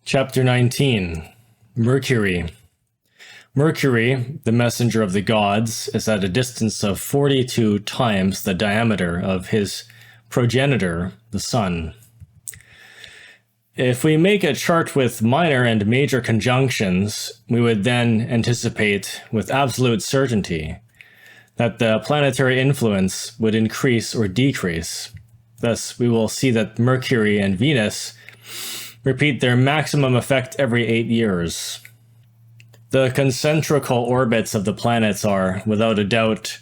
Chapter 19. Mercury. Mercury, the messenger of the gods, is at a distance of 42 times the diameter of his progenitor, the Sun. If we make a chart with minor and major conjunctions, we would then anticipate with absolute certainty that the planetary influence would increase or decrease. Thus, we will see that Mercury and Venus repeat their maximum effect every 8 years. The concentrical orbits of the planets are, without a doubt,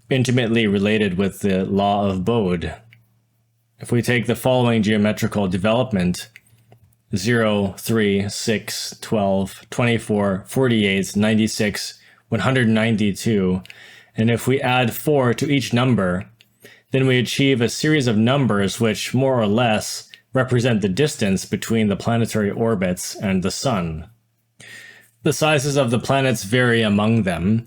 intimately related with the law of Bode. If we take the following geometrical development, 0, 3, 6, 12, 24, 48, 96, 192, and if we add 4 to each number, then we achieve a series of numbers which, more or less, represent the distance between the planetary orbits and the Sun. The sizes of the planets vary among them.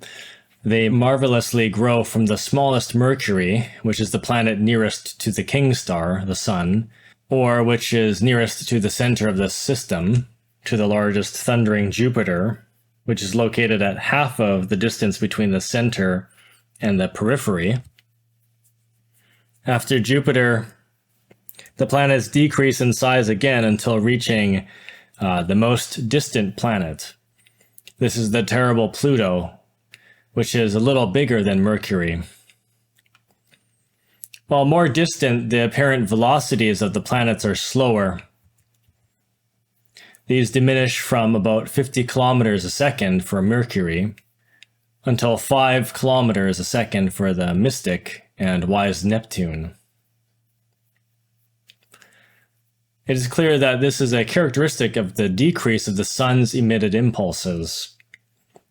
They marvelously grow from the smallest Mercury, which is the planet nearest to the king star, the Sun, or which is nearest to the center of the system, to the largest thundering Jupiter, which is located at half of the distance between the center and the periphery. After Jupiter, the planets decrease in size again until reaching the most distant planet. This is the terrible Pluto, which is a little bigger than Mercury. While more distant, the apparent velocities of the planets are slower. These diminish from about 50 kilometers a second for Mercury until 5 kilometers a second for the mystic and wise Neptune. It is clear that this is a characteristic of the decrease of the Sun's emitted impulses.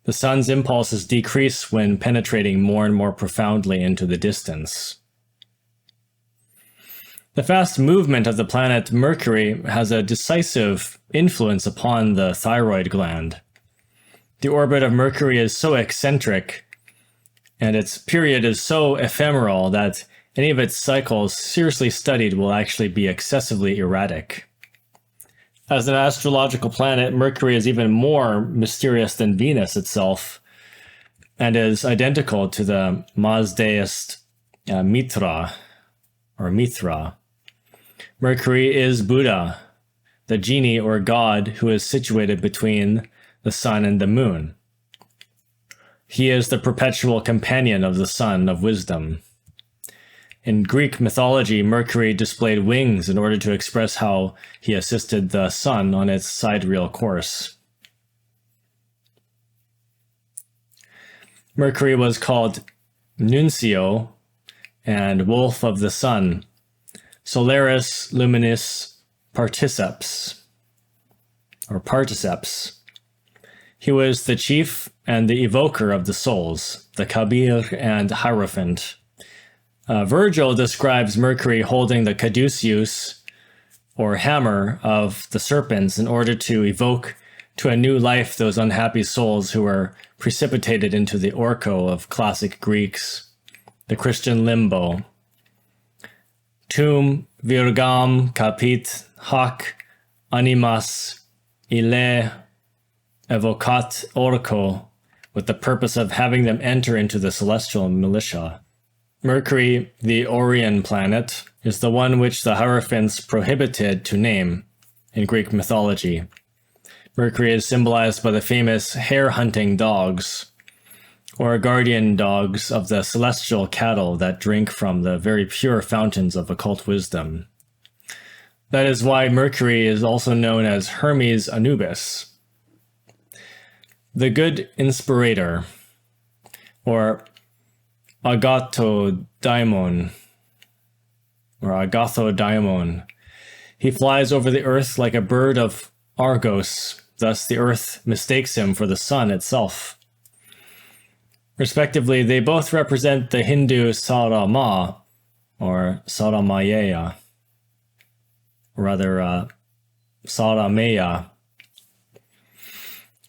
The Sun's impulses decrease when penetrating more and more profoundly into the distance. The fast movement of the planet Mercury has a decisive influence upon the thyroid gland. The orbit of Mercury is so eccentric, and its period is so ephemeral that any of its cycles seriously studied will actually be excessively erratic. As an astrological planet, Mercury is even more mysterious than Venus itself, and is identical to the Mazdaist Mitra. Mercury is Buddha, the genie or god who is situated between the sun and the moon. He is the perpetual companion of the sun of wisdom. In Greek mythology, Mercury displayed wings in order to express how he assisted the sun on its sidereal course. Mercury was called Nuncio and Wolf of the Sun, Solaris Luminis Particeps. He was the chief and the evoker of the souls, the Kabir and Hierophant. Virgil describes Mercury holding the caduceus, or hammer, of the serpents in order to evoke to a new life those unhappy souls who were precipitated into the orco of classic Greeks, the Christian limbo. Tum virgam capit hac animas ille evocat orco, with the purpose of having them enter into the celestial militia. Mercury, the Orion planet, is the one which the Hierophants prohibited to name in Greek mythology. Mercury is symbolized by the famous hare-hunting dogs, or guardian dogs of the celestial cattle that drink from the very pure fountains of occult wisdom. That is why Mercury is also known as Hermes Anubis, the good inspirator, or Agathodaimon. He flies over the earth like a bird of Argos, thus the earth mistakes him for the sun itself. Respectively, they both represent the Hindu Sarama, or Saramayya, or rather Sarameya.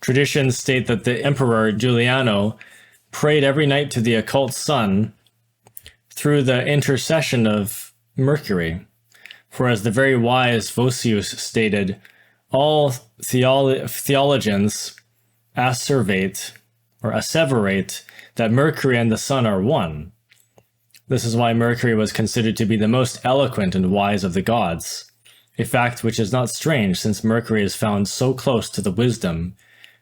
Traditions state that the Emperor Giuliano prayed every night to the occult sun through the intercession of Mercury. For as the very wise Vossius stated, All theologians asseverate that Mercury and the sun are one. This is why Mercury was considered to be the most eloquent and wise of the gods, a fact which is not strange since Mercury is found so close to the wisdom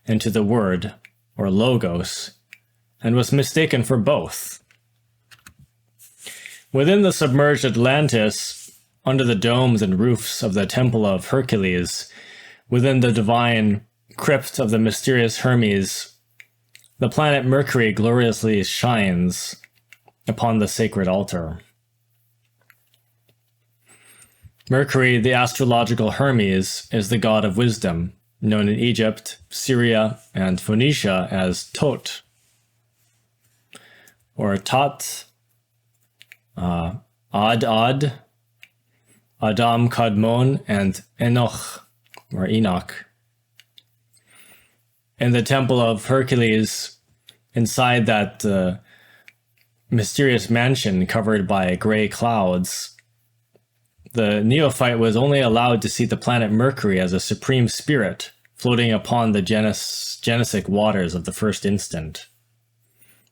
and to the word, or logos, and was mistaken for both. Within the submerged Atlantis, under the domes and roofs of the Temple of Hercules, within the divine crypt of the mysterious Hermes, the planet Mercury gloriously shines upon the sacred altar. Mercury, the astrological Hermes, is the god of wisdom, known in Egypt, Syria, and Phoenicia as Tot, or Tot, Ad, Adam, Kadmon, and Enoch, or Enoch. In the Temple of Hercules, inside that mysterious mansion covered by gray clouds, the neophyte was only allowed to see the planet Mercury as a supreme spirit floating upon the Genesic waters of the first instant.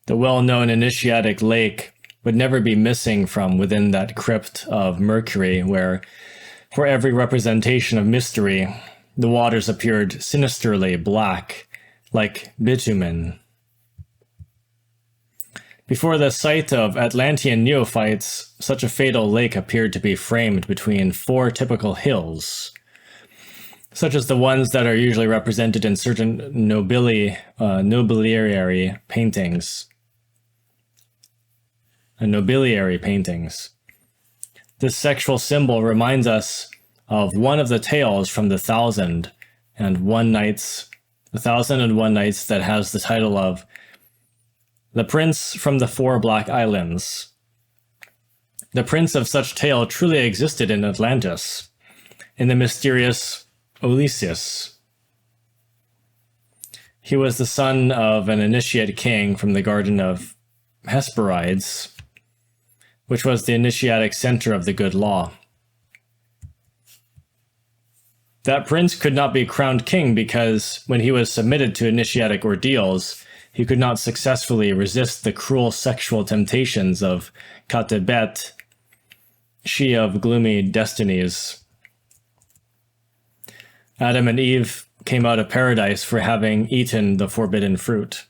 The well-known initiatic lake would never be missing from within that crypt of Mercury, where, for every representation of mystery, the waters appeared sinisterly black, like bitumen. Before the sight of Atlantean neophytes, such a fatal lake appeared to be framed between four typical hills, such as the ones that are usually represented in certain nobiliary paintings. This sexual symbol reminds us of one of the tales from the Thousand and One Nights that has the title of The Prince from the Four Black Islands. The prince of such tale truly existed in Atlantis, in the mysterious Ulysses. He was the son of an initiate king from the Garden of Hesperides, which was the initiatic center of the good law. That prince could not be crowned king because when he was submitted to initiatic ordeals, he could not successfully resist the cruel sexual temptations of Katebet, she of gloomy destinies. Adam and Eve came out of paradise for having eaten the forbidden fruit.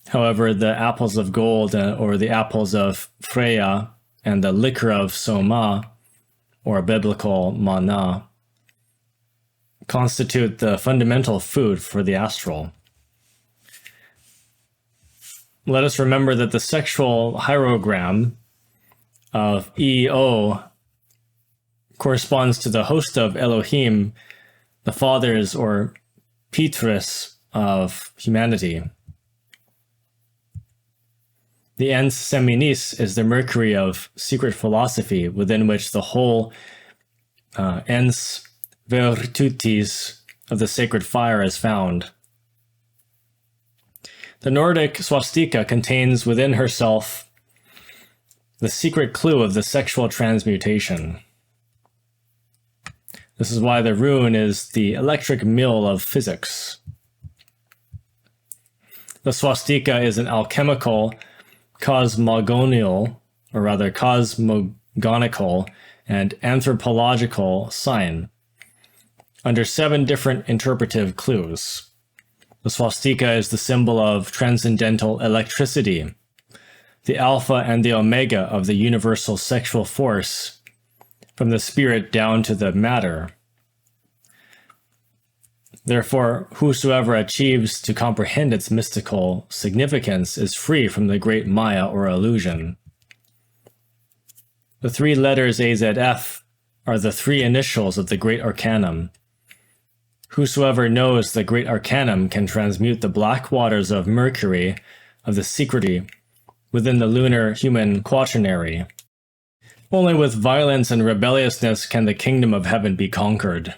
However, the apples of gold, or the apples of Freya, and the liquor of Soma, or biblical manna, constitute the fundamental food for the astral. Let us remember that the sexual hierogram of EO corresponds to the host of Elohim, the fathers or Petrus of humanity. The ens seminis is the Mercury of secret philosophy, within which the whole ens virtutis of the sacred fire is found. The Nordic swastika contains within herself the secret clue of the sexual transmutation. This is why the rune is the electric mill of physics. The swastika is an alchemical, cosmogonical, and anthropological sign, under 7 different interpretive clues. The swastika is the symbol of transcendental electricity, the alpha and the omega of the universal sexual force, from the spirit down to the matter. Therefore, whosoever achieves to comprehend its mystical significance is free from the great Maya or illusion. The 3 letters AZF are the 3 initials of the Great Arcanum. Whosoever knows the Great Arcanum can transmute the black waters of Mercury, of the secrety, within the lunar human quaternary. Only with violence and rebelliousness can the kingdom of heaven be conquered.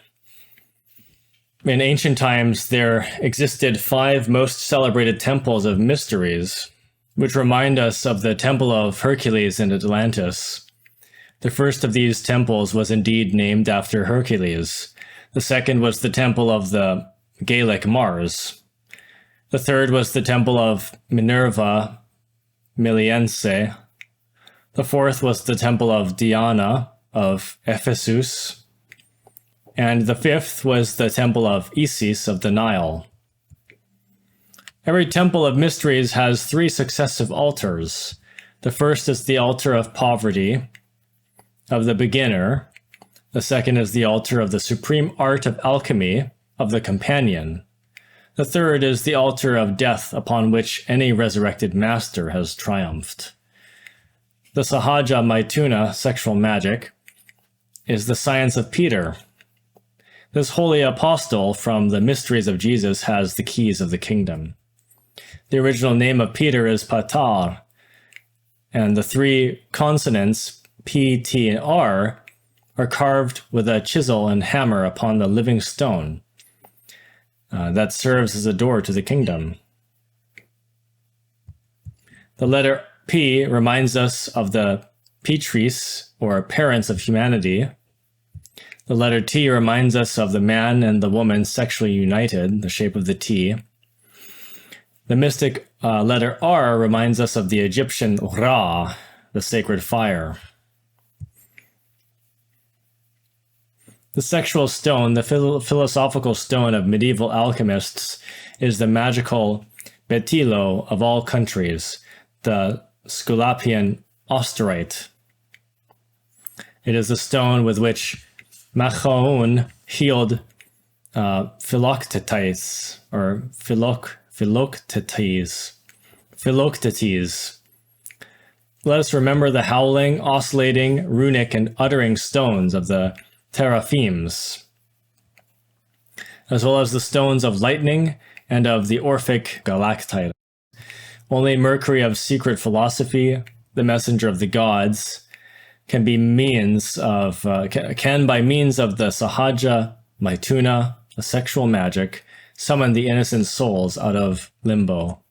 In ancient times, there existed 5 most celebrated temples of mysteries, which remind us of the Temple of Hercules in Atlantis. The first of these temples was indeed named after Hercules, The second was the temple of the Gaelic Mars. The third was the temple of Minerva Miliense. The fourth was the temple of Diana of Ephesus. And the fifth was the temple of Isis of the Nile. Every temple of mysteries has 3 successive altars. The first is the altar of poverty, of the beginner. The second is the altar of the supreme art of alchemy, of the companion. The third is the altar of death upon which any resurrected master has triumphed. The Sahaja Maituna, sexual magic, is the science of Peter. This holy apostle from the mysteries of Jesus has the keys of the kingdom. The original name of Peter is Patar, and the 3 consonants P, T, and R are carved with a chisel and hammer upon the living stone that serves as a door to the kingdom. The letter P reminds us of the Pitris, or parents of humanity. The letter T reminds us of the man and the woman sexually united, the shape of the T. The mystic letter R reminds us of the Egyptian Ra, the sacred fire. The sexual stone, the philosophical stone of medieval alchemists, is the magical betilo of all countries, the Sculopian osterite. It is the stone with which Machaon healed Philoctetes, or Philoctetes. Let us remember the howling, oscillating, runic, and uttering stones of the teraphims, as well as the stones of lightning and of the Orphic galactite. Only Mercury of secret philosophy, the messenger of the gods, can by means of the Sahaja Maituna, the sexual magic, summon the innocent souls out of limbo.